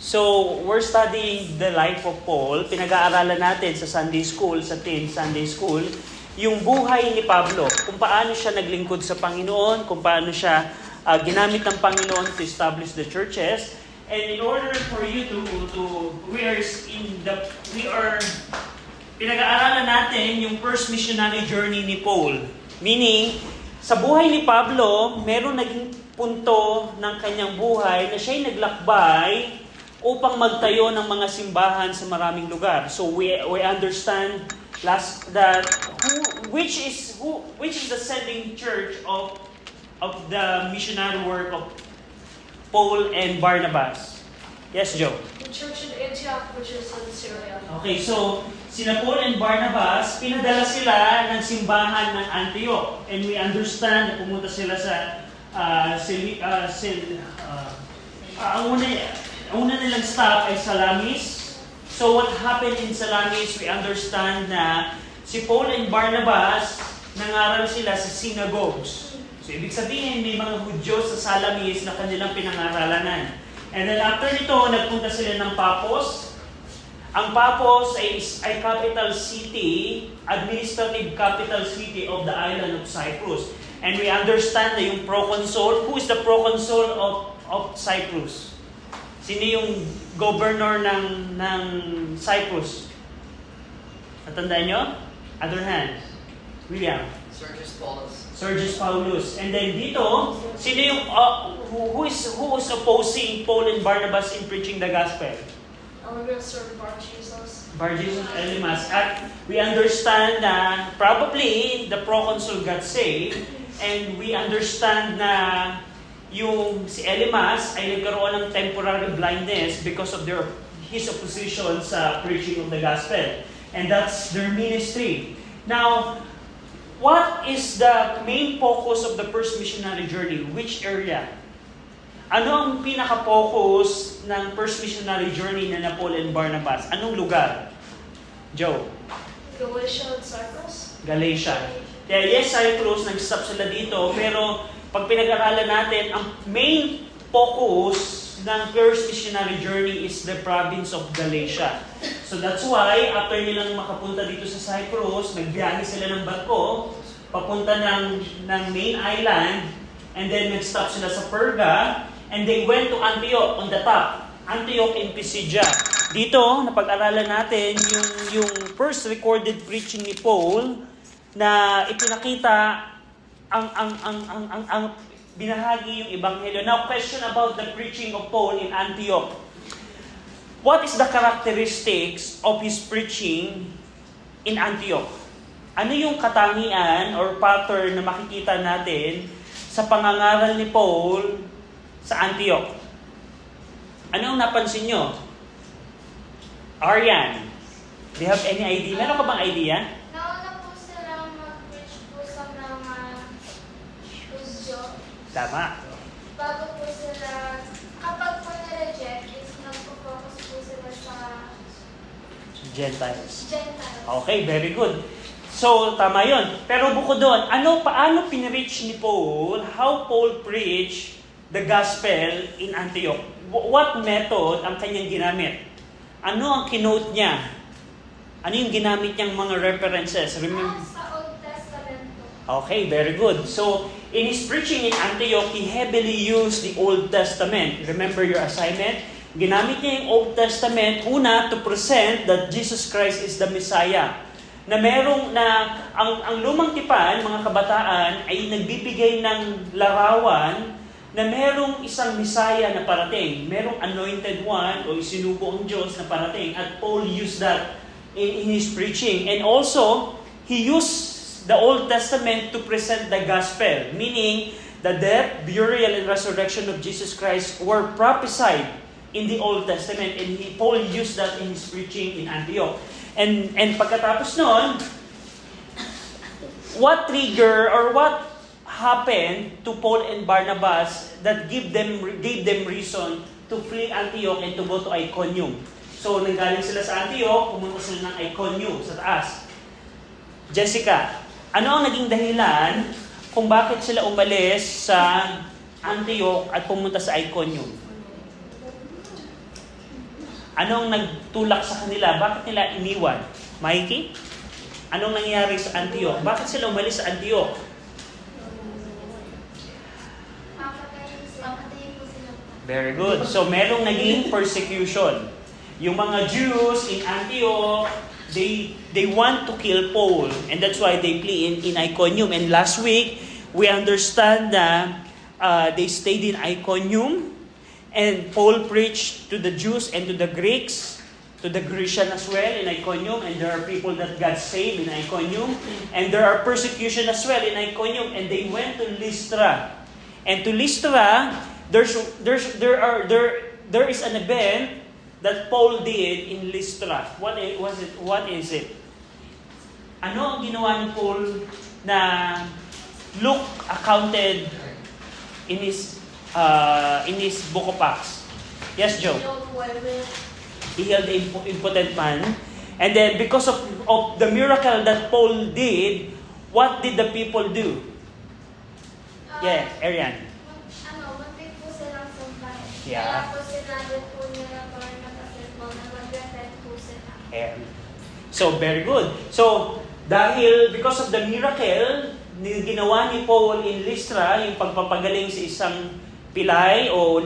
So, we're studying the life of Paul. Pinag-aaralan natin sa Sunday School, sa Teen Sunday School, yung buhay ni Pablo, kung paano siya naglingkod sa Panginoon, kung paano siya ginamit ng Panginoon to establish the churches. And in order for you pinag-aaralan natin yung first missionary journey ni Paul. Meaning, sa buhay ni Pablo, meron naging punto ng kanyang buhay na siya'y naglakbay upang magtayo ng mga simbahan sa maraming lugar. So we understand which is the sending church of the missionary work of Paul and Barnabas. Yes, Joe. The church in Antioch, which is in Syria. Okay, so sina Paul and Barnabas, pinadala sila ng simbahan ng Antioch. And we understand na pumunta sila sa ang una nilang stop ay Salamis. So what happened in Salamis, we understand na si Paul and Barnabas, nangaral sila sa synagogues. So ibig sabihin, may mga Hudyo sa Salamis na kanilang pinangaralan. And then after nito, nagpunta sila ng Paphos. Ang Paphos ay capital city, administrative capital city of the island of Cyprus. And we understand na yung proconsul, who is the proconsul of Cyprus? Sino yung governor ng Cyprus? Natandaan nyo? Other hand. William. Sergius Paulus. And then dito, sino yung who is opposing Paul and Barnabas in preaching the gospel? Bar Jesus Elimas. At we understand na probably the proconsul got saved, and we understand na yung si Elimas ay nagkaroon ng temporary blindness because of his opposition sa preaching of the gospel. And that's their ministry. Now, what is the main focus of the first missionary journey? Which area? Ano ang pinaka-focus ng first missionary journey na Paul and Barnabas? Anong lugar? Joe? Galatia and Cyprus. Galatia. Kaya yes, Cyprus, nag-stop sila dito, pero pag pinag-aralan natin, ang main focus ng first missionary journey is the province of Galatia. So that's why, after nilang makapunta dito sa Cyprus, nagbiyahe sila ng barko, papunta ng main island, and then nag-stop sila sa Perga, and they went to Antioch on the top. Antioch in Pisidia. Dito, napag-aralan natin yung first recorded preaching ni Paul na ipinakita ang binahagi yung ebanghelyo. Now, question about the preaching of Paul in Antioch. What is the characteristics of his preaching in Antioch? Ano yung katangian or pattern na makikita natin sa pangangaral ni Paul sa Antioch? Ano ang napansin nyo? Arian, do you have any idea? Meron ka bang idea? Nauna po sila mag-preach po sa mga Hudyo. Tama. Bago po sila, kapag po na-reject, is nagpo-focus po sila sa Gentiles. Gentiles. Okay, very good. So, tama yun. Pero bukod doon, paano pinreach ni Paul, how Paul preached the gospel in Antioch? What method ang kanyang ginamit? Ano ang kinote niya? Ano yung ginamit niyang mga references? Remember? Sa Old Testament po. Okay, very good. So, in his preaching in Antioch, he heavily used the Old Testament. Remember your assignment? Ginamit niya yung Old Testament, una, to present that Jesus Christ is the Messiah. Na ang lumang tipan, mga kabataan, ay nagbibigay ng larawan na merong isang Messiah na parating. Merong anointed one o isinugo ang Diyos na parating. At Paul used that in his preaching. And also, he used the Old Testament to present the gospel. Meaning, the death, burial, and resurrection of Jesus Christ were prophesied in the Old Testament. And Paul used that in his preaching in Antioch. And pagkatapos noon, what trigger or what happened to Paul and Barnabas that gave them reason to flee Antioch and to go to Iconium? So, nanggaling sila sa Antioch, pumunta sila ng Iconium sa taas. Jessica, ano ang naging dahilan kung bakit sila umalis sa Antioch at pumunta sa Iconium? Anong nagtulak sa kanila? Bakit nila iniwan? Mikey? Anong nangyari sa Antioch? Bakit sila umalis sa Antioch? Papatayin po sila. Very good. So, merong naging persecution. Yung mga Jews in Antioch, they want to kill Paul. And that's why they flee in Iconium. And last week, we understand that they stayed in Iconium. And Paul preached to the Jews and to the Greeks, to the Grecian as well in Iconium. And there are people that got saved in Iconium. And there are persecution as well in Iconium. And they went to Lystra. And to Lystra, there is an event that Paul did in Lystra. What is it? Ano ang ginawa ni Paul na Luke accounted in his book of Acts? Yes, Joe. He healed the impotent man. And then because of the miracle that Paul did, what did the people do? Yeah, Arian. Muntik po silang sumpahin. Yeah. Kaya po sinabi po nila Barnabas at Paul na mag-repent po sila. So, very good. So, because of the miracle ginawa ni Paul in Lystra, yung pagpapagaling sa isang pilay o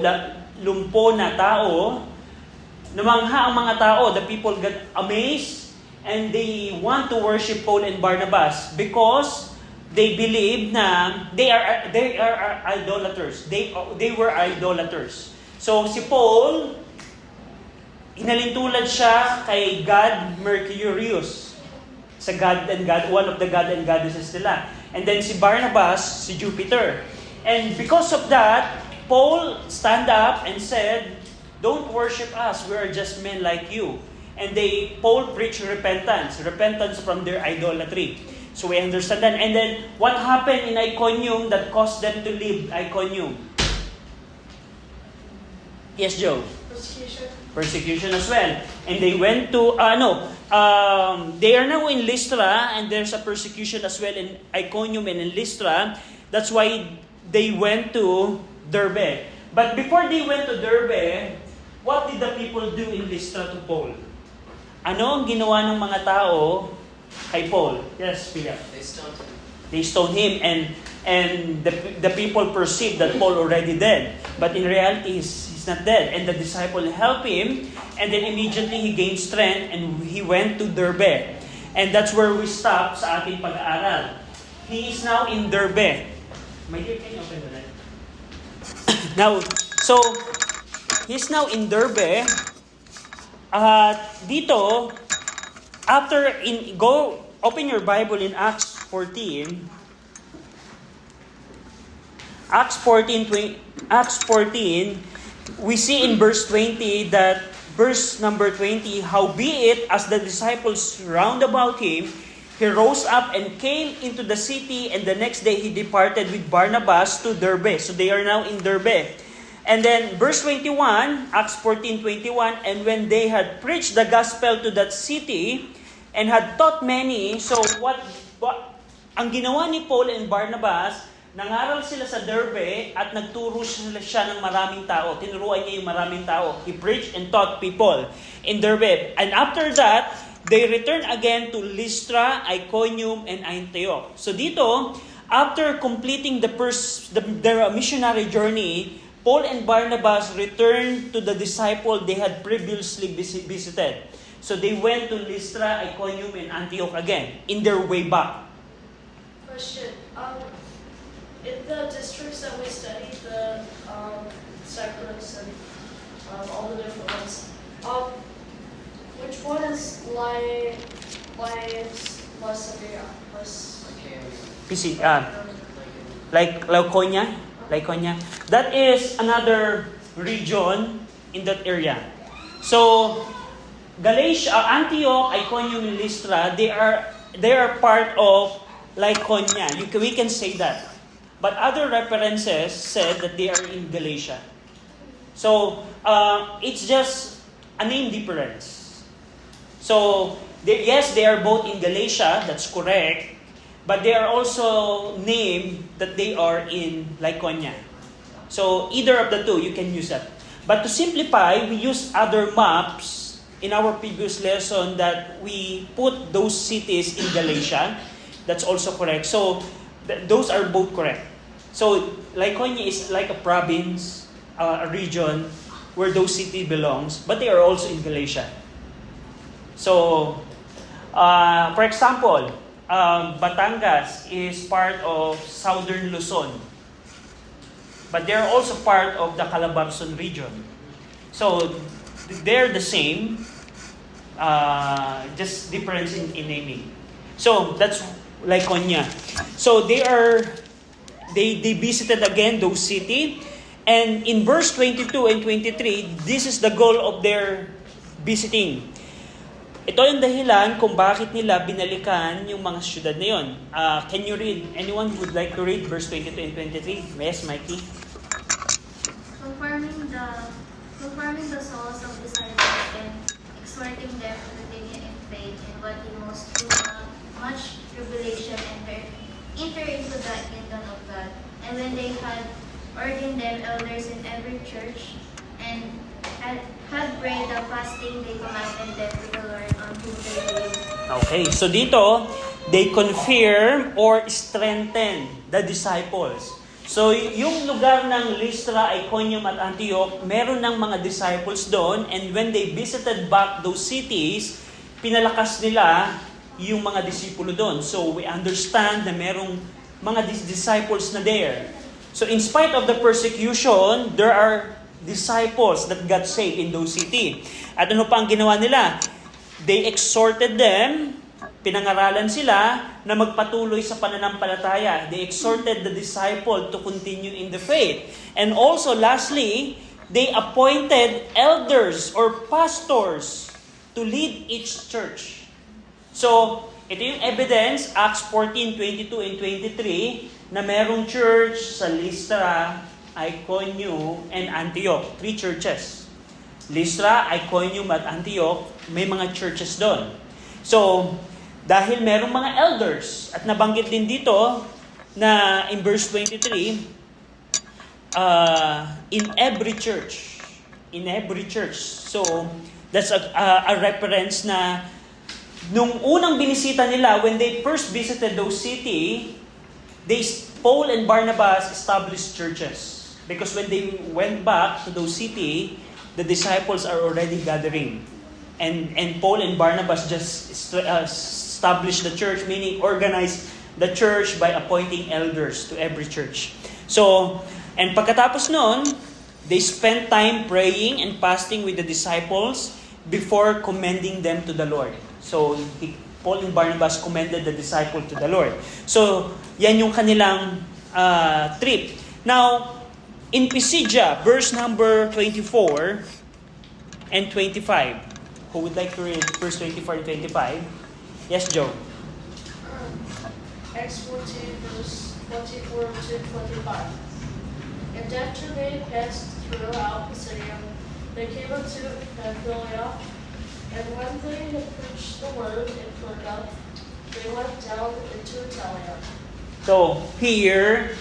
lumpo na tao, namangha ang mga tao, the people got amazed, and they want to worship Paul and Barnabas because they believe na they are idolaters. They were idolaters. So si Paul, inalintulad siya kay God Mercurius, sa God and God, one of the God and Goddesses nila. And then si Barnabas, si Jupiter. And because of that, Paul stand up and said, "Don't worship us. We are just men like you." And Paul preached repentance from their idolatry. So we understand that. And then, what happened in Iconium that caused them to leave Iconium? Yes, Joe? Persecution as well. And they went to, they are now in Lystra, and there's a persecution as well in Iconium and in Lystra. That's why they went to Derbe. But before they went to Derbe, what did the people do in Lystra to Paul? Ano ang ginawa ng mga tao kay Paul? Yes, Philip. They stoned him, and the people perceived that Paul already dead. But in reality, he's not dead. And the disciple helped him, and then immediately he gained strength, and he went to Derbe. And that's where we stop sa ating pag-aaral. He is now in Derbe. My dear, can you open the light? Now, so, he's now in Derbe. Dito, open your Bible in Acts 14. Acts 14, we see in verse 20 that, verse number 20, "Howbeit, as the disciples round about him, he rose up and came into the city, and the next day he departed with Barnabas to Derbe." So they are now in Derbe. And then verse 21, Acts 14:21, "And when they had preached the gospel to that city and had taught many," so what ang ginawa ni Paul and Barnabas, nangaral sila sa Derbe at nagturo siya ng maraming tao. Tinuruan niya yung maraming tao. He preached and taught people in Derbe. And after that, they returned again to Lystra, Iconium, and Antioch. So dito, after completing their missionary journey, Paul and Barnabas returned to the disciple they had previously visited. So they went to Lystra, Iconium, and Antioch again, in their way back. Question. In the districts that we studied, the Cyprus and all the different ones, which one is Lycaonia? Like Lycaonia. That is another region in that area. So Galatia, Antioch, Iconium, and Lystra, they are part of Lycaonia. We can say that. But other references said that they are in Galatia. So it's just a name difference. So they are both in Galatia. That's correct. But they are also named that they are in Lycaonia. So either of the two, you can use that. But to simplify, we use other maps in our previous lesson that we put those cities in Galatia. That's also correct. So, those are both correct. So, Lycaonia is like a province, a region where those city belongs, but they are also in Galatia. So, for example, Batangas is part of southern Luzon. But they're also part of the Calabarzon region. So, they're the same, just difference in naming. So, that's Lycaonia. So, they visited again those city. And in verse 22 and 23, this is the goal of their visiting. Ito yung dahilan kung bakit nila binalikan yung mga syudad na yun. Can you read? Anyone would like to read verse 22 and 23? Yes, Mikey? Confirming the souls of disciples and exhorting them to continue in faith in what he most through much tribulation and enter into the kingdom of God. And when they had ordained them elders in every church and had prayed the fasting, they commanded them to the Lord on whom they believed. Okay, so dito, they confirm or strengthen the disciples. So, yung lugar ng Lystra, Iconium at Antioch, meron ng mga disciples doon, and when they visited back those cities, pinalakas nila yung mga disipulo doon. So, we understand na merong mga disciples na there. So, in spite of the persecution, there are disciples that got saved in those city. At ano pa ang ginawa nila? They exhorted them, pinangaralan sila na magpatuloy sa pananampalataya. They exhorted the disciple to continue in the faith. And also, lastly, they appointed elders or pastors to lead each church. So, ito yung evidence, Acts 14, 22 and 23, na merong church sa Lystra, Iconium, and Antioch. 3 churches. Lystra, Iconium, at Antioch, may mga churches doon. So, dahil merong mga elders, at nabanggit din dito na in verse 23, in every church. So, that's a reference na nung unang binisita nila, when they first visited those city, Paul and Barnabas established churches. Because when they went back to those city, the disciples are already gathering. And Paul and Barnabas just established the church, meaning organized the church by appointing elders to every church. So, and pagkatapos nun, they spent time praying and fasting with the disciples before commending them to the Lord. So, Paul and Barnabas commended the disciple to the Lord. So, yan yung kanilang trip. Now, in Pisidia, verse number 24 and 25. Who would like to read verse 24 and 25? Yes, Joe. Acts 14, verse 24 to 25. And after they had passed throughout Pisidia, they came unto Pamphylia, and when they had preached the word in Perga, they went down into Italia. So, here,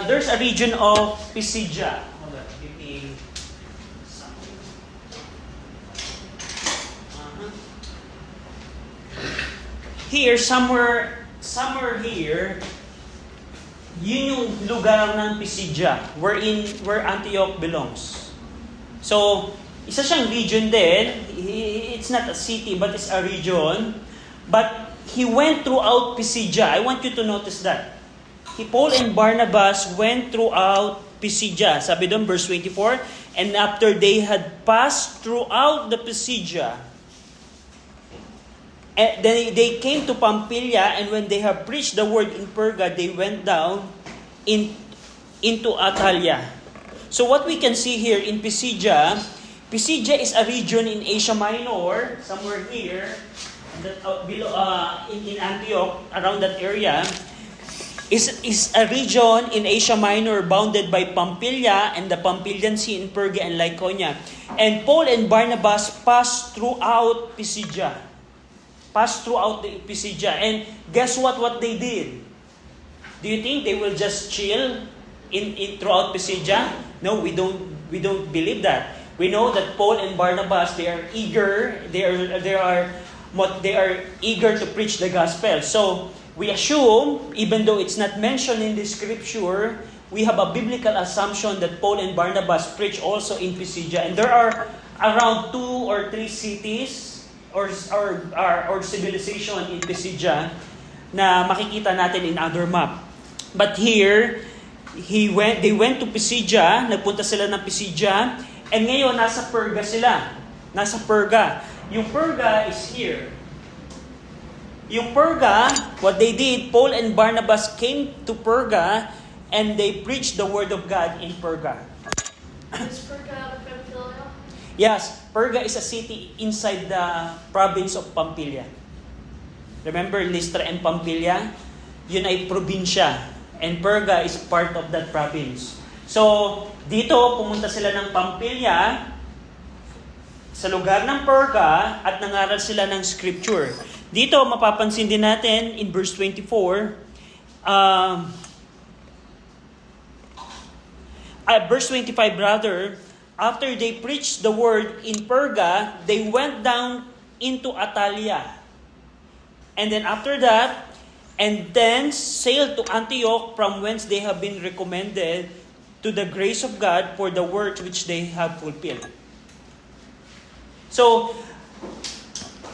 there's a region of Pisidia. Hold on, give me something. Here, somewhere here, yun yung lugar ng Pisidia, where Antioch belongs. So, isa siyang region din. It's not a city, but it's a region. But he went throughout Pisidia. I want you to notice that. Paul and Barnabas went throughout Pisidia. Sabi doon, verse 24, and after they had passed throughout the Pisidia, they came to Pamphylia, and when they have preached the word in Perga, they went down into Attalia. So what we can see here in Pisidia is a region in Asia Minor, somewhere here, in Antioch, around that area, is a region in Asia Minor bounded by Pamphylia and the Pamphylian Sea in Perga and Lycaonia. And Paul and Barnabas passed throughout Pisidia. And guess what they did? Do you think they will just chill in throughout Pisidia? No, we don't believe that. We know that Paul and Barnabas, they are eager eager to preach the gospel. So we assume, even though it's not mentioned in the scripture, we have a biblical assumption that Paul and Barnabas preach also in Pisidia. And there are around 2 or 3 cities or civilization in Pisidia na makikita natin in other map. But here, they went to Pisidia, nagpunta sila ng Pisidia, and ngayon nasa Perga sila. Nasa Perga. Yung Perga is here. Yung Perga, what they did, Paul and Barnabas came to Perga and they preached the word of God in Perga. Is Perga out of Pamphylia? Yes, Perga is a city inside the province of Pamphylia. Remember Lystra and Pamphylia? Yun ay probinsya. And Perga is part of that province. So, dito pumunta sila ng Pamphylia sa lugar ng Perga at nangaral sila ng scripture. Dito mapapansin din natin in verse 24, verse 25 rather, after they preached the word in Perga, they went down into Atalia. And then after that, and then sailed to Antioch, from whence they have been recommended to the grace of God for the work which they have fulfilled. So,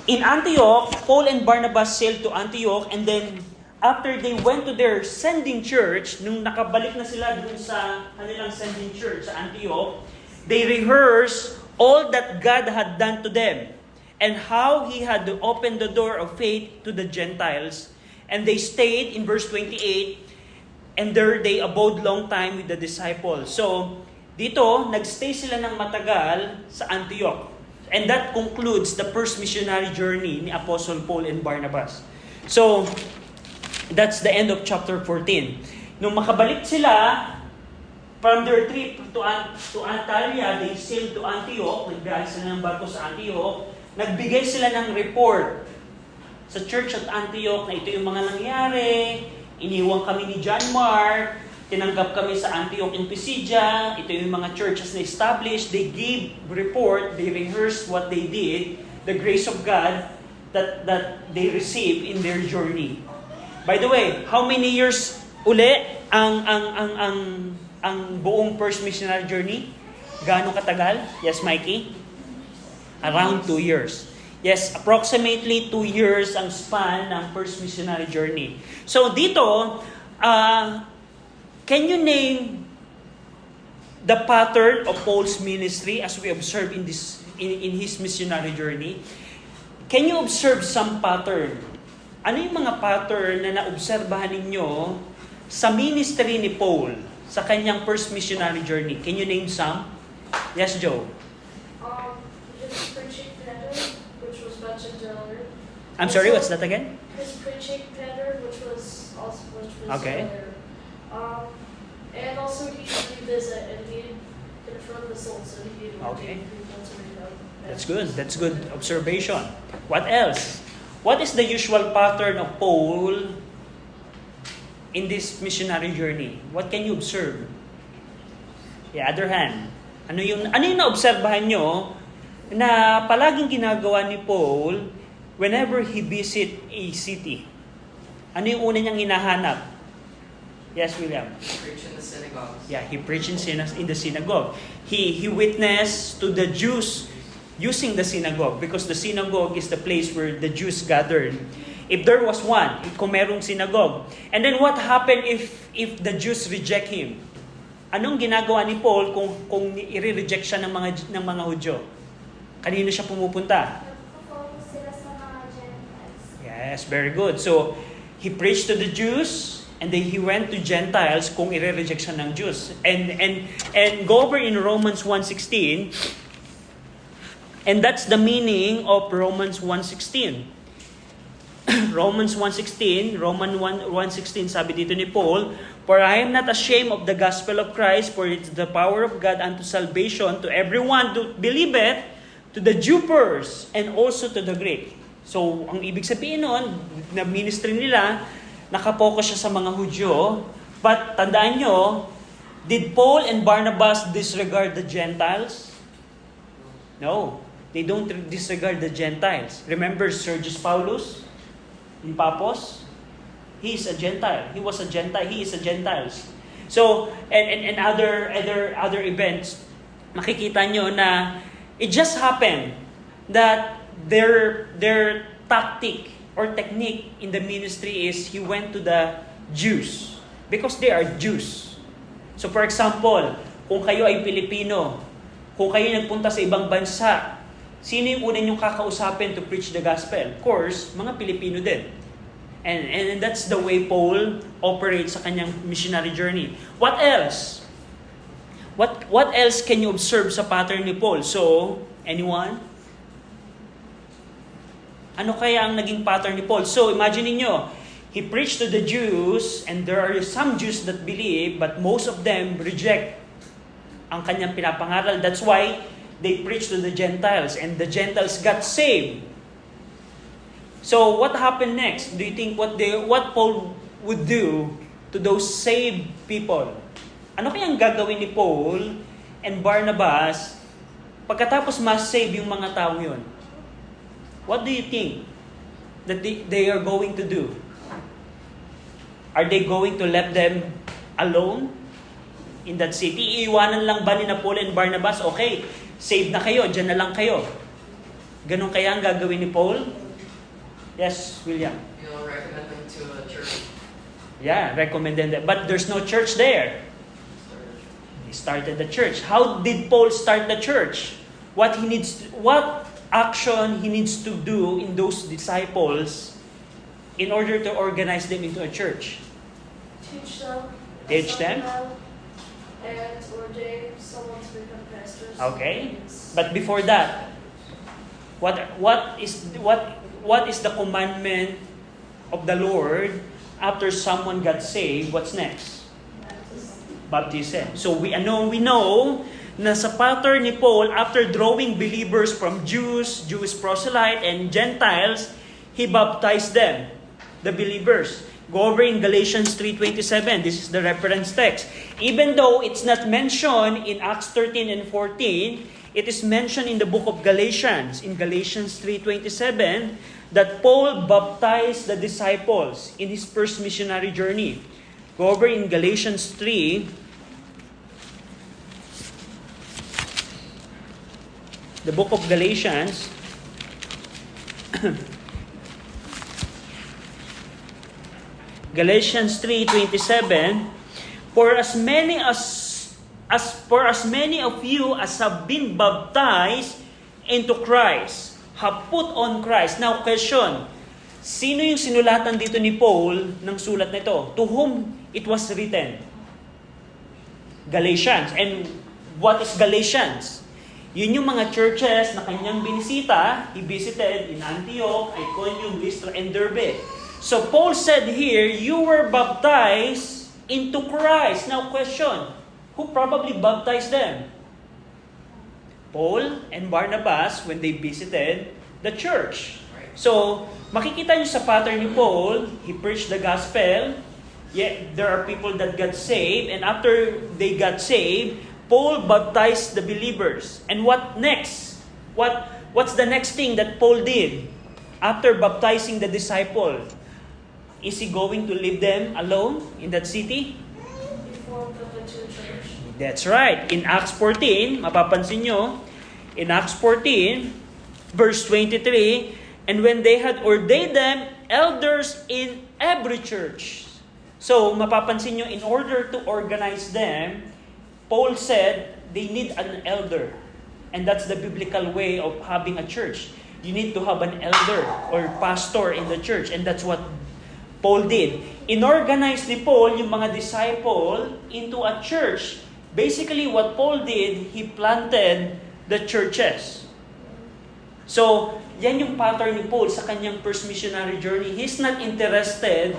in Antioch, Paul and Barnabas sailed to Antioch, and then after they went to their sending church, nung nakabalik na sila dun sa kanilang sending church sa Antioch, they rehearsed all that God had done to them and how He had opened the door of faith to the Gentiles. And they stayed in verse 28, and there they abode long time with the disciples. So, dito, nagstay sila ng matagal sa Antioch. And that concludes the first missionary journey ni Apostle Paul and Barnabas. So, that's the end of chapter 14. Nung makabalik sila from their trip to Antalya, they sailed to Antioch, nagbiyahe sila ng barko sa Antioch, nagbigay sila ng report sa church at Antioch na ito yung mga nangyari, iniwang kami ni John Mark, tinanggap kami sa Antioch in Pisidia, ito yung mga churches na established, they gave report, they rehearsed what they did, the grace of God that they received in their journey. By the way, how many years uli ang buong first missionary journey? Gaano katagal? Yes, Mikey? Around 2 years. Yes, approximately 2 years ang span ng first missionary journey. So dito, can you name the pattern of Paul's ministry as we observe in his missionary journey? Can you observe some pattern? Ano yung mga pattern na naobserbahan ninyo sa ministry ni Paul sa kanyang first missionary journey? Can you name some? Yes, Joe. His preaching pattern, which was mentioned earlier. I'm sorry, what's that again? His preaching pattern, which was Okay. earlier. And also he would revisit and he'd confirm the soul, so he'd Okay. people to read out. That's good. That's good observation. What else? What is the usual pattern of Paul in this missionary journey? What can you observe? The other hand, ano yung naobserbahan nyo na palaging ginagawa ni Paul whenever he visit a city? Ano yung una niyang hinahanap? Yes, William. Preach in the synagogues. Yeah, he preached in the synagogue. He witnessed to the Jews using the synagogue because the synagogue is the place where the Jews gathered. If there was one, kung merong synagogue. And then what happened if the Jews reject him? Anong ginagawa ni Paul kung i-reject siya ng mga Hudyo? Kanino siya pumupunta? Nagpo-focus sila sa mga Gentiles. Yes, very good. So, he preached to the Jews, and then he went to Gentiles kung i-reject siya ng Jews. And go over in Romans 1:16, and that's the meaning of Romans 1:16. Romans 1:16, Romans 1:16, sabi dito ni Paul, "For I am not ashamed of the gospel of Christ, for it is the power of God unto salvation to everyone who believeth, to the Jew first, and also to the Greek." So, ang ibig sabihin nun, na ministry nila, nakapokus siya sa mga Hudyo. But tandaan nyo, did Paul and Barnabas disregard the Gentiles? No. They don't disregard the Gentiles. Remember Sergius Paulus in Paphos? He is a Gentile. He was a Gentile. He is a Gentile. So, and other events, makikita nyo na it just happened that their tactic or technique in the ministry is he went to the Jews because they are Jews. So for example, kung kayo ay Pilipino, kung kayo nagpunta sa ibang bansa, sino yung una niyong kakausapin to preach the gospel? Of course, mga Pilipino din. And that's the way Paul operates sa kanyang missionary journey. What else? What else can you observe sa pattern ni Paul? So, anyone? Ano kaya ang naging pattern ni Paul? So, imagine niyo, he preached to the Jews, and there are some Jews that believe, but most of them reject ang kanyang pinapangaral. That's why they preached to the Gentiles, and the Gentiles got saved. So, what happened next? Do you think what Paul would do to those saved people? Ano kayang gagawin ni Paul and Barnabas pagkatapos ma-save yung mga tao yun? What do you think that they are going to do? Are they going to let them alone in that city? Iiwanan lang ba ni Paul and Barnabas? Okay, save na kayo, dyan na lang kayo. Ganun kaya ang gagawin ni Paul? Yes, William. You'll recommend them to a church. Yeah, recommended that. But there's no church there. He started the church. How did Paul start the church? What action he needs to do in those disciples in order to organize them into a church? Teach them. Teach them? And ordain someone to become pastors. Okay. But before that, what is the commandment of the Lord after someone got saved? What's next? Baptism. So we know na sa pattern ni Paul, after drawing believers from Jews, Jewish proselyte, and Gentiles, he baptized them, the believers. Go over in Galatians 3:27. This is the reference text. Even though it's not mentioned in Acts 13 and 14, it is mentioned in the book of Galatians, in Galatians 3:27, that Paul baptized the disciples in his first missionary journey. Go over in Galatians 3, the book of Galatians, Galatians 3:27, for as many of you as have been baptized into Christ, have put on Christ. Now, question, sino yung sinulatan dito ni Paul ng sulat nito? To whom it was written? Galatians. And what is Galatians? Yun yung mga churches na kanyang binisita. He visited in Antioch, Iconium, Lystra, and Derbe. So Paul said here, you were baptized into Christ. Now question, who probably baptized them? Paul and Barnabas when they visited the church. So, makikita niyo sa pattern ni Paul, he preached the gospel. Yeah, there are people that got saved, and after they got saved, Paul baptized the believers. And what next? What's the next thing that Paul did after baptizing the disciple? Is he going to leave them alone in that city? He formed them into a church. That's right. In Acts 14, mapapansin nyo, in Acts 14, verse 23, and when they had ordained them elders in every church. So, mapapansin nyo, in order to organize them, Paul said they need an elder. And that's the biblical way of having a church. You need to have an elder or pastor in the church. And that's what Paul did. Inorganize ni Paul yung mga disciple into a church. Basically, what Paul did, he planted the churches. So, yan yung pattern ni Paul sa kanyang first missionary journey. He's not interested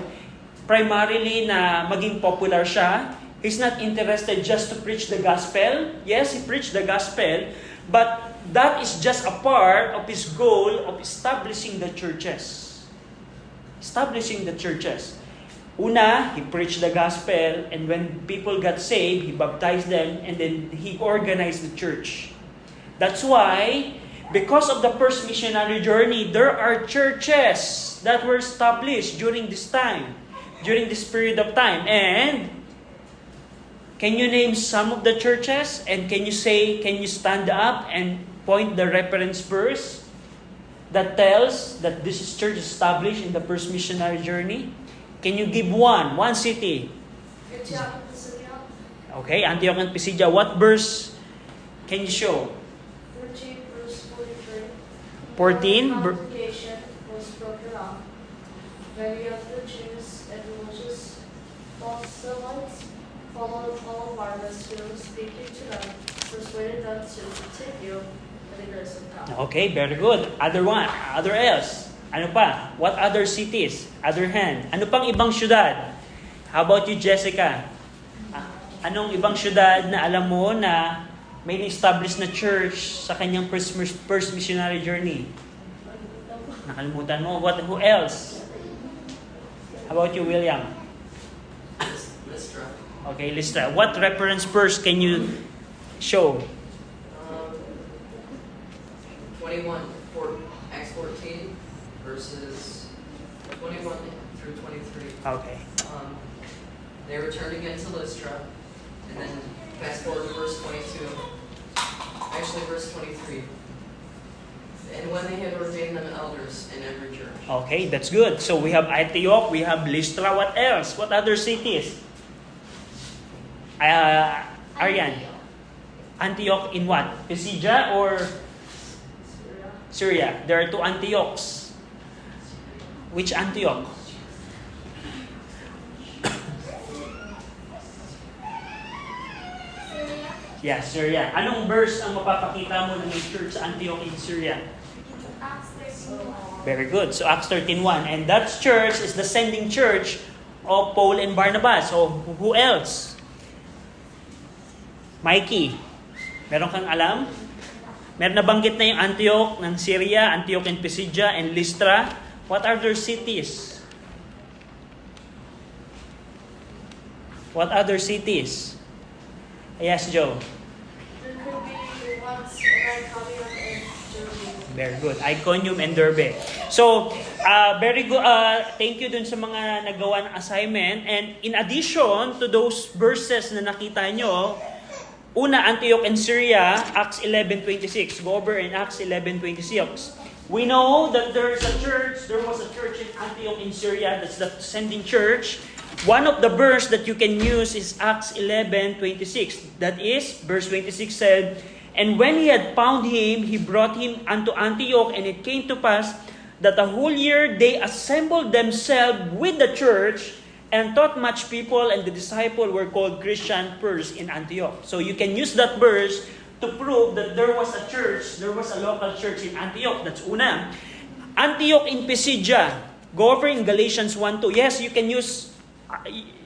primarily na maging popular siya. He's not interested just to preach the gospel. Yes, he preached the gospel, but that is just a part of his goal of establishing the churches. Establishing the churches. Una, he preached the gospel, and when people got saved, he baptized them, and then he organized the church. That's why, because of the first missionary journey, there are churches that were established during this time, during this period of time. And can you name some of the churches? And can you stand up and point the reference verse that tells that this is church established in the first missionary journey? Can you give one city? Antioch and Pisidia. Okay, Antioch and Pisidia. What verse can you show? 14 verse 43. 14? The congregation was broken up. Many of the Jews and religious proselytes followed Paul and Barnabas, who, speaking to them, persuaded them to continue in the grace of God. Okay, very good. Other else. Ano pa? What other cities? Other hand. Ano pang ibang syudad? How about you, Jessica? Anong ibang syudad na alam mo na may established na church sa kanyang first missionary journey? Nakalimutan mo. Who else? How about you, William? Lystra. Okay, Lystra. What reference verse can you show? 21, Acts 14, verses 21 through 23. Okay. They returned again to Lystra, and then fast forward to verse 22. Actually, verse 23. And when they had ordained them elders in every church. Okay, that's good. So we have Antioch, we have Lystra. What else? What other cities? Aryan. Antioch in what? Pisidia or Syria? There are two Antiochs. Which Antioch? Yeah, Syria. Anong verse ang mapapakita mo na may church sa Antioch in Syria? Acts 13:1. Very good. So Acts 13:1. And that church is the sending church of Paul and Barnabas. So who else? Mikey, meron kang alam? Meron nabanggit na yung Antioch ng Syria, Antioch and Pisidia, and Lystra. What are their cities? What other cities? Yes, Joe. There could be ones in Iconium and Derbe. Very good. Iconium and Derbe. So, very good. Thank you dun sa mga nagawa ng assignment. And in addition to those verses na nakita nyo, una, Antioch and Syria, Acts 11:26. Go over in Acts 11:26. We know that there was a church in Antioch in Syria. That's the sending church. One of the verse that you can use is Acts 11:26. That is, verse 26 said, "And when he had found him, he brought him unto Antioch, and it came to pass that the whole year they assembled themselves with the church and taught much people, and the disciples were called Christian first in Antioch." So you can use that verse to prove that there was a church, there was a local church in Antioch. That's una. Antioch in Pisidia. Go over in Galatians 1:2. Yes, you can use,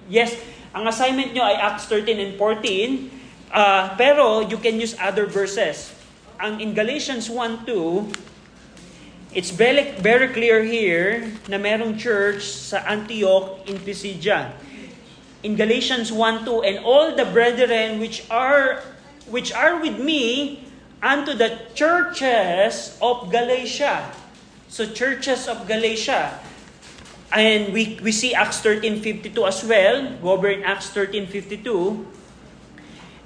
yes, ang assignment nyo ay Acts 13 and 14, pero you can use other verses. In Galatians 1:2, it's very, very clear here na merong church sa Antioch in Pisidia. In Galatians 1:2, "And all the brethren which are with me unto the churches of Galatia." So churches of Galatia. And we see Acts 13:52 as well. Go over in Acts 13:52.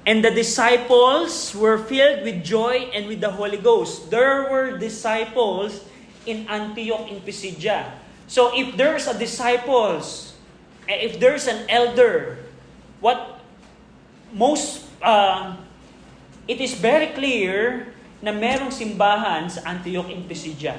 "And the disciples were filled with joy and with the Holy Ghost." There were disciples in Antioch in Pisidia. So if there's a disciples, if there's an elder, it is very clear na merong simbahan sa Antioch in Pisidia.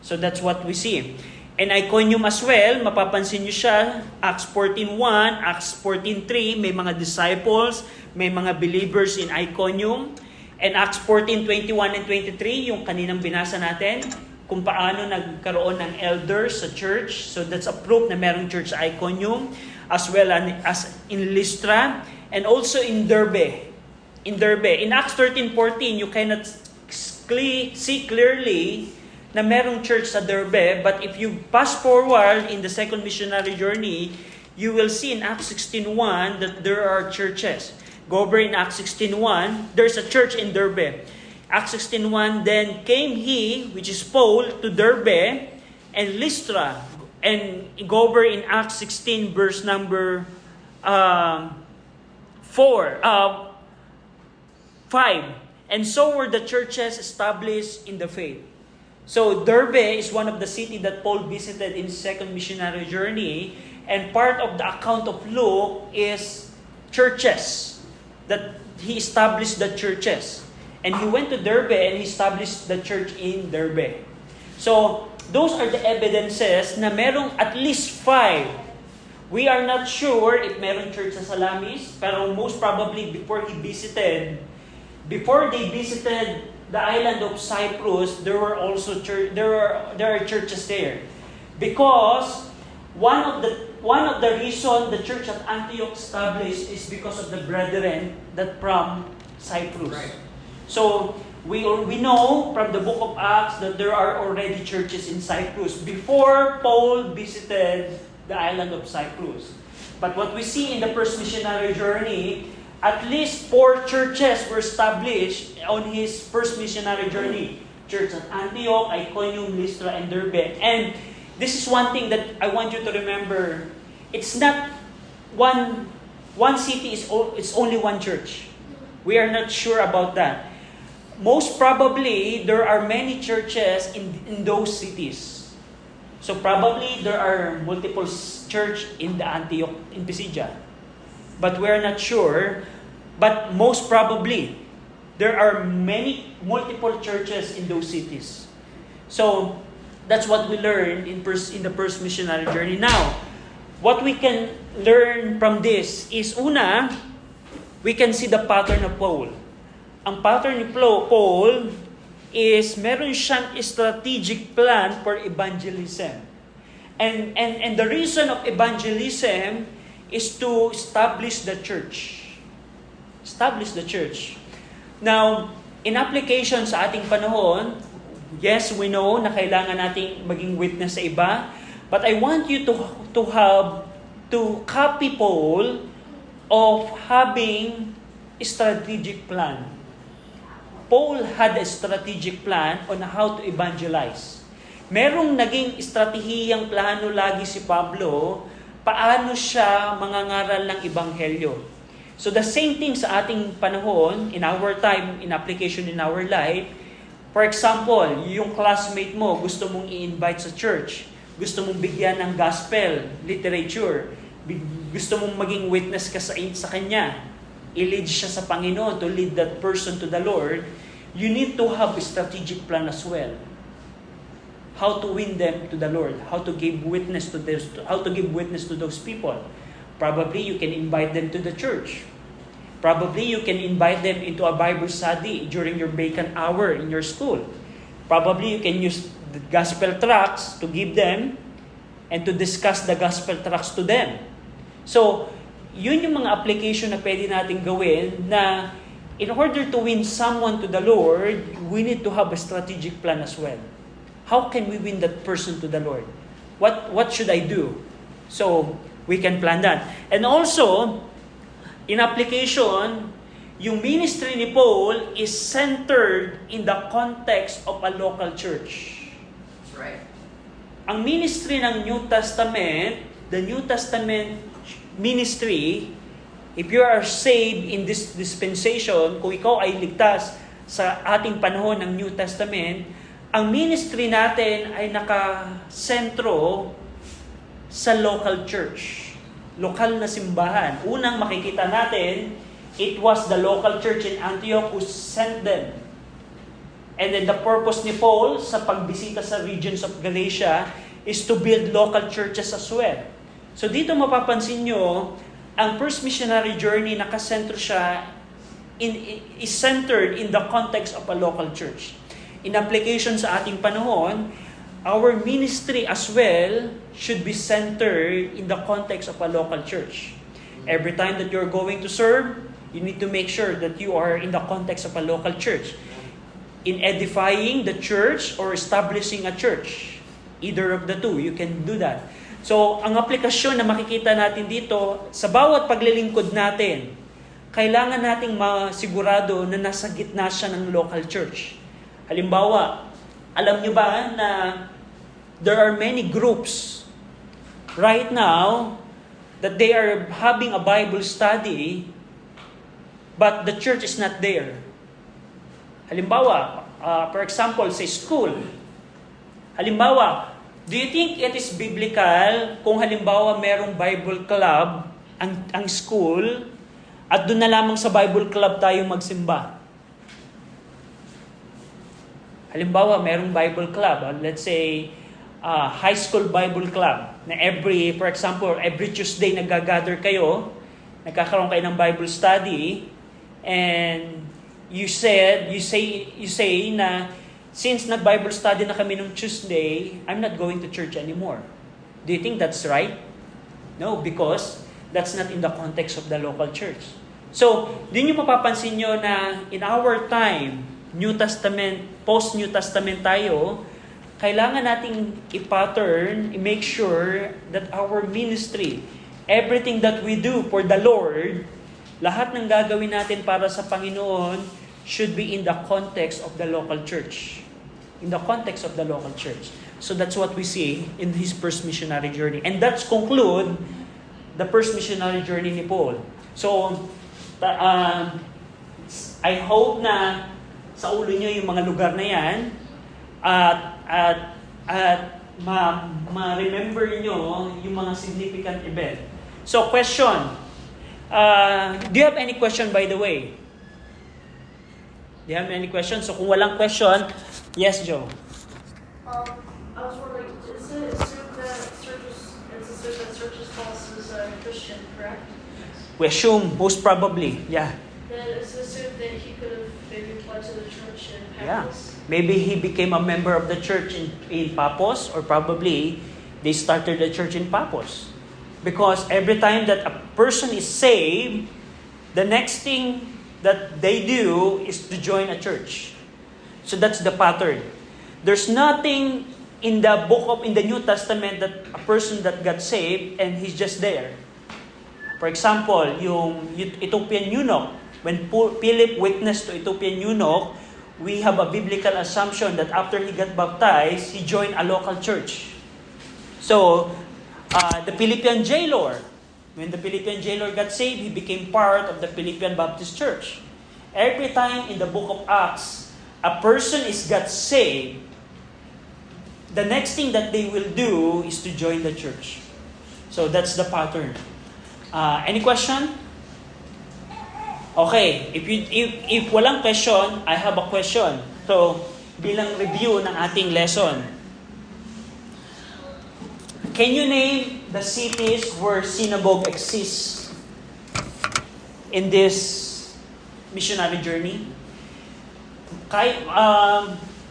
So that's what we see. And Iconium as well, mapapansin nyo siya, Acts 14:1, Acts 14:3, may mga disciples, may mga believers in Iconium. And Acts 14:21 and 23, yung kaninang binasa natin, kung paano nagkaroon ng elders sa church. So that's a proof na merong church sa Iconium, as well as in Lystra, and also in Derbe. In Acts 13:14, you cannot see clearly na merong church sa Derbe, but if you pass forward in the second missionary journey, you will see in Acts 16:1 that there are churches. Go over in Acts 16:1, there's a church in Derbe. Acts 16:1, then came he, which is Paul, to Derbe and Lystra. And go over in Acts 16, verse number 5. And so were the churches established in the faith. So Derbe is one of the cities that Paul visited in his second missionary journey. And part of the account of Luke is churches, that he established the churches. And he went to Derbe and he established the church in Derbe. So those are the evidences na merong at least 5. We are not sure if merong church sa Salamis, pero most probably before they visited the island of Cyprus, there were also there are churches there, because one of the reason the church at Antioch established is because of the brethren that from Cyprus. Right. So we know from the book of Acts that there are already churches in Cyprus before Paul visited the island of Cyprus. But what we see in the first missionary journey, at least 4 churches were established on his first missionary journey. Church at Antioch, Iconium, Lystra, and Derbe. And this is one thing that I want you to remember. It's not one city, it's only one church. We are not sure about that. Most probably, there are many churches in those cities. So probably there are multiple church in the Antioch, in Pisidia. But we're not sure. But most probably, there are multiple churches in those cities. So that's what we learned in the first missionary journey. Now, what we can learn from this is, una, we can see the pattern of Paul. Ang pattern ni Paul is meron siyang strategic plan for evangelism. And the reason of evangelism is to establish the church. Establish the church. Now, in application sa ating panahon, yes, we know na kailangan nating maging witness sa iba, but I want you to copy Paul of having a strategic plan. Paul had a strategic plan on how to evangelize. Merong naging estratehiyang plano lagi si Pablo, paano siya mangangaral ng ebanghelyo. So the same thing sa ating panahon, in our time, in application in our life. For example, yung classmate mo, gusto mong i-invite sa church, gusto mong bigyan ng gospel, literature, gusto mong maging witness ka sa kanya, i-lead siya sa Panginoon, to lead that person to the Lord, you need to have a strategic plan as well. How to win them to the Lord, how to give witness to those people. Probably you can invite them to the church. Probably you can invite them into a Bible study during your vacant hour in your school. Probably you can use the gospel tracts to give them and to discuss the gospel tracts to them. So, yun yung mga application na pwede natin gawin na in order to win someone to the Lord, we need to have a strategic plan as well. How can we win that person to the Lord? What should I do? So, we can plan that. And also, in application, yung ministry ni Paul is centered in the context of a local church. That's right. Ang ministry ng New Testament, the New Testament ministry, if you are saved in this dispensation, kung ikaw ay ligtas sa ating panahon ng New Testament, ang ministry natin ay nakasentro sa local church. Lokal na simbahan. Unang makikita natin, it was the local church in Antioch who sent them. And then the purpose ni Paul sa pagbisita sa regions of Galatia is to build local churches as well. So dito mapapansin nyo, ang first missionary journey, nakasentro siya, is centered in the context of a local church. In application sa ating panahon, our ministry as well should be centered in the context of a local church. Every time that you're going to serve, you need to make sure that you are in the context of a local church. In edifying the church or establishing a church, either of the two, you can do that. So, ang aplikasyon na makikita natin dito, sa bawat paglilingkod natin, kailangan nating masigurado na nasa gitna siya ng local church. Halimbawa, alam nyo ba na there are many groups right now that they are having a Bible study, but the church is not there. Halimbawa, for example, sa school. Halimbawa, do you think it is biblical kung halimbawa merong Bible club ang school at doon na lamang sa Bible club tayo magsimba? Halimbawa, merong Bible club, let's say high school Bible club na for example, every Tuesday nagagather kayo, nagkakaroon kayo ng Bible study, and you say na since nag-Bible study na kami nung Tuesday, I'm not going to church anymore. Do you think that's right? No, because that's not in the context of the local church. So, din yung mapapansin nyo na in our time, New Testament, post-New Testament tayo, kailangan nating i-pattern, i-make sure that our ministry, everything that we do for the Lord, lahat ng gagawin natin para sa Panginoon should be in the context of the local church. In the context of the local church. So that's what we see in his first missionary journey. And that's conclude the first missionary journey ni Paul. So, I hope na sa ulo nyo yung mga lugar na yan at ma-remember nyo yung mga significant event. So, question. Do you have any question, by the way? Do you have any questions? So kung walang question, yes, Joe. I was wondering, is it assumed that Sergius Paulus is a Christian, correct? We assume, most probably, yeah. Then it's assumed that he could have maybe applied to the church in Yeah. Paphos. Maybe he became a member of the church in Paphos, or probably they started the church in Paphos. Because every time that a person is saved, the next thing that they do is to join a church. So that's the pattern. There's nothing in the New Testament that a person that got saved and he's just there. For example, yung Ethiopian eunuch, when Philip witnessed to Ethiopian eunuch, we have a biblical assumption that after he got baptized, he joined a local church. So, the Philippian jailer, when the Philippian jailer got saved, he became part of the Philippian Baptist Church. Every time in the book of Acts, a person got saved, the next thing that they will do is to join the church. So that's the pattern. Any question? Okay, if walang question, I have a question. So, bilang review ng ating lesson, can you name the cities where synagogue exists in this missionary journey?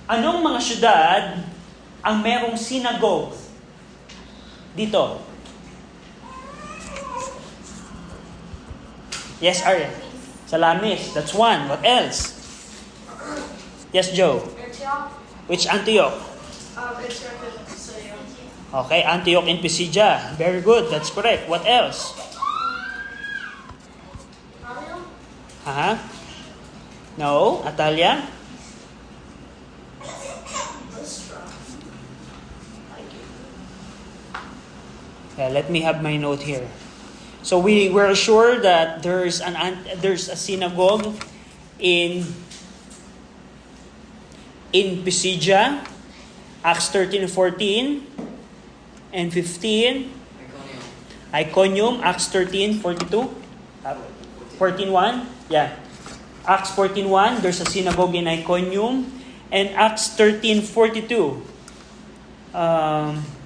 Anong mga syudad ang merong synagogue dito? Yes, Arya. Salamis. That's one. What else? Yes, Joe. Antioch? Which Antioch? Antioch in Pisidia. Okay, Antioch in Pisidia. Very good. That's correct. What else? Antioch? Huh? No? Atalia? Lystra. Yeah, let me have my note here. So we were sure that there's a synagogue in Pisidia, Acts 13:14 and 15. Iconium, Acts 13:42. 14:1. Yeah. Acts 14:1, there's a synagogue in Iconium, and Acts 13:42.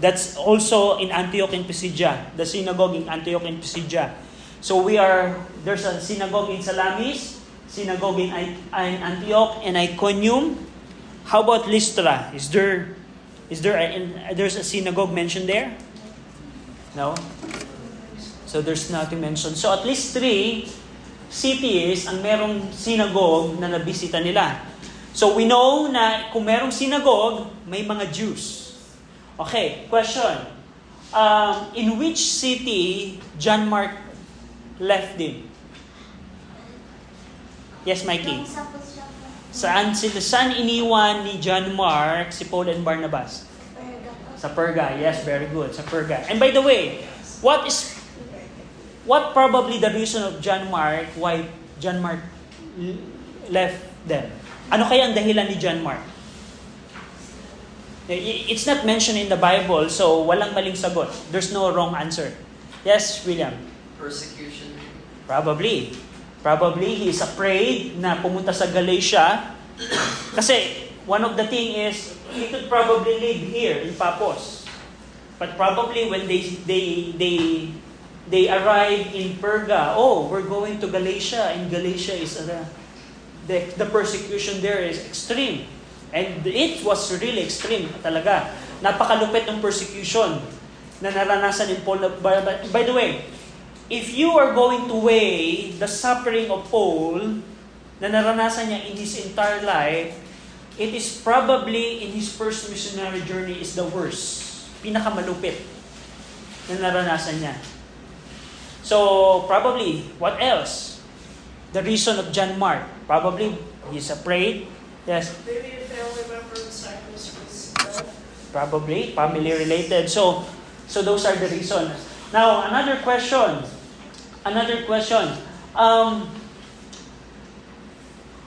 That's also in Antioch in Pisidia, the synagogue in Antioch in Pisidia. So there's a synagogue in Salamis, synagogue in Antioch and Iconium. How about Lystra? There's a synagogue mentioned there? No? So there's nothing mentioned. So at least 3 cities ang merong synagogue na nabisita nila. So we know na kung merong synagogue, may mga Jews. Okay, question. in which city John Mark left them? Yes, Mikey. Saan iniwan ni John Mark si Paul and Barnabas? Sa Perga. Yes, very good. Sa Perga. And by the way, what probably the reason of John Mark why John Mark left them? Ano kaya ang dahilan ni John Mark? It's not mentioned in the Bible, so walang maling sagot. There's no wrong answer. Yes, William? Persecution. Probably he is afraid na pumunta sa Galatia. Kasi one of the thing is, he could probably live here in Paphos. But probably when they arrive in Perga, we're going to Galatia, and Galatia is the persecution there is extreme. And it was really extreme talaga. Napakalupit ng persecution na naranasan ni Paul. By the way, if you are going to weigh the suffering of Paul na naranasan niya in his entire life, it is probably in his first missionary journey is the worst. Pinakamalupit na naranasan niya. So, probably, what else? The reason of John Mark. Probably, he's afraid. Yes. Maybe a family member in Cyprus was dead. Probably, family related. So those are the reasons. Now, another question.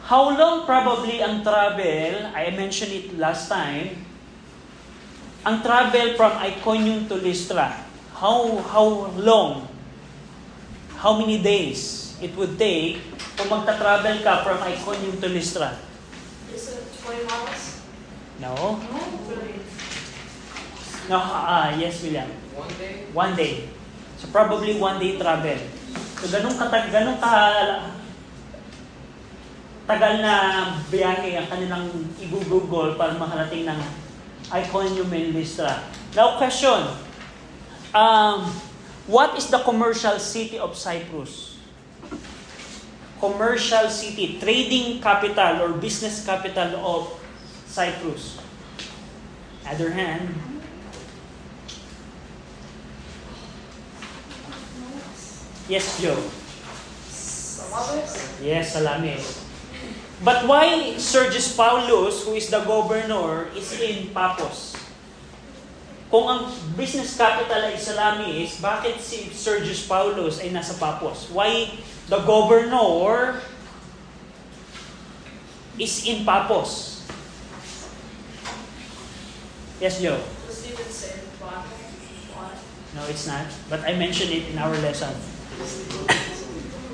How long probably ang travel, I mentioned it last time, ang travel from Iconium to Lystra, how long? How many days it would take kung magta-travel ka from Iconium to Lystra? Is it 20 miles? No? Really? No, yes, William. 1 day? 1 day. So probably 1 day travel. So ganun tagal na biyahe ang kanilang i-google para makarating ng Iconium and Lystra. Now question, what is the commercial city of Cyprus? Commercial city, trading capital or business capital of Cyprus. Other hand, yes, Joe. Salamis? Yes, Salamis. But why Sergius Paulus, who is the governor, is in Paphos? Kung ang business capital ay Salamis, bakit si Sergius Paulus ay nasa Paphos? Why the governor is in Paphos? Yes, Joe? Does it even say in the Bible? Why? No, it's not. But I mentioned it in our lesson.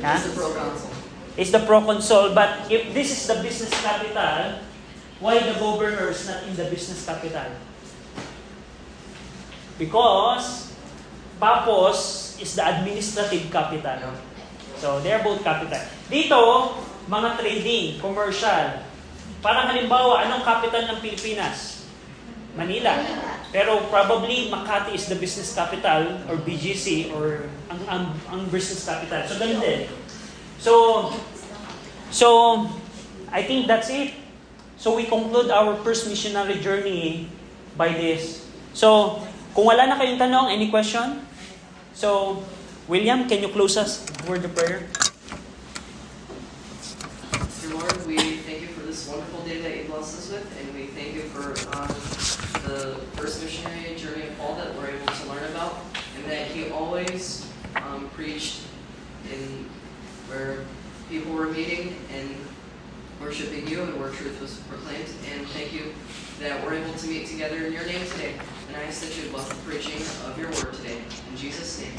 Huh? It's the proconsul. It's the proconsul. But if this is the business capital, why the governor is not in the business capital? Because Paphos is the administrative capital. Yeah. So, they're both capital. Dito, mga trading, commercial. Parang halimbawa, anong capital ng Pilipinas? Manila. Pero probably Makati is the business capital or BGC or ang business capital. So, ganun din. So, I think that's it. So, we conclude our first missionary journey by this. So, kung wala na kayong tanong, any question? So, William, can you close us with the prayer? Dear Lord, we thank you for this wonderful day that you blessed us with, and we thank you for the first missionary journey of Paul that we're able to learn about, and that he always preached in where people were meeting and worshiping you and where truth was proclaimed. And thank you that we're able to meet together in your name today. And I ask that you bless the preaching of your word today. In Jesus' name.